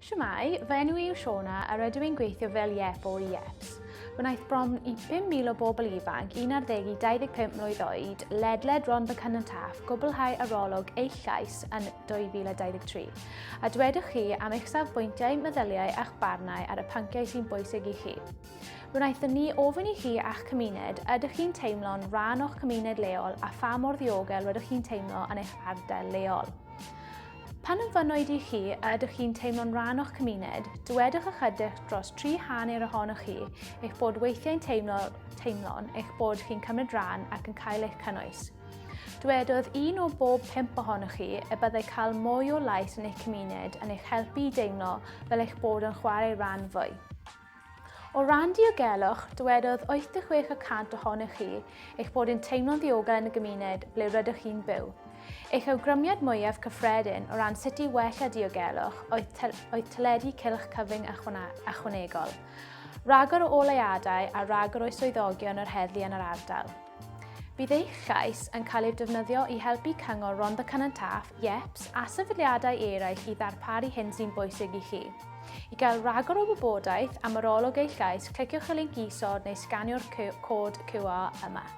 Shwmai, fy enw i yw Siona a rydw i'n gweithio fel IEP o IEPS. Wnaeth bron i 5,000 o bobl ifanc, 11 i 25 mlwydd oed, ledled rond y Cymunedau, gwblhau Arolwg Eich Llais yn 2023. A dwedwch chi am eich safbwyntiau, meddyliau a'ch barnau ar y pynciau sy'n bwysig i chi. Wnaethon ni ofyn i chi a'ch cymuned, ydych chi'n teimlo'n rhan o'ch cymuned leol a pha mor ddiogel rydych chi'n teimlo yn eich ardal leol. Pan ymfynwyd i chi ydych chi'n teimlo'n rhan o'ch cymuned, dywedwch ychydig dros 3 hanner ohonoch chi eich bod weithiau'n teimlo'n eich bod chi'n cymryd rhan ac yn cael eich cynnwys. Dywedodd 1 o bob 5 ohonoch chi y byddai cael mwy o lais yn eich cymuned yn eich helpu i deimlo fel eich bod yn chwarae rhan fwy. O ran diogelwch, dywedodd 86% ohonoch chi eich bod yn teimlo'n ddiogel yn y gymuned ble rydych chi'n byw. Eich awgrymiad mwyaf cyffredin o ran sut i wella diogelwch oedd teledu cylch cyfyng ychwanegol, rhagor o oleuadau a rhagor o swyddogion yr heddlu yn yr ardal. Bydd Eich Llais yn cael ei defnyddio i helpu cyngor rond y Cymunedau, IEPS a sefydliadau eraill i ddarparu hyn sy'n bwysig i chi. I gael rhagor o wybodaeth am Arolwg Eich Llais, cliciwch y linc isod neu sganio'r cod QR yma.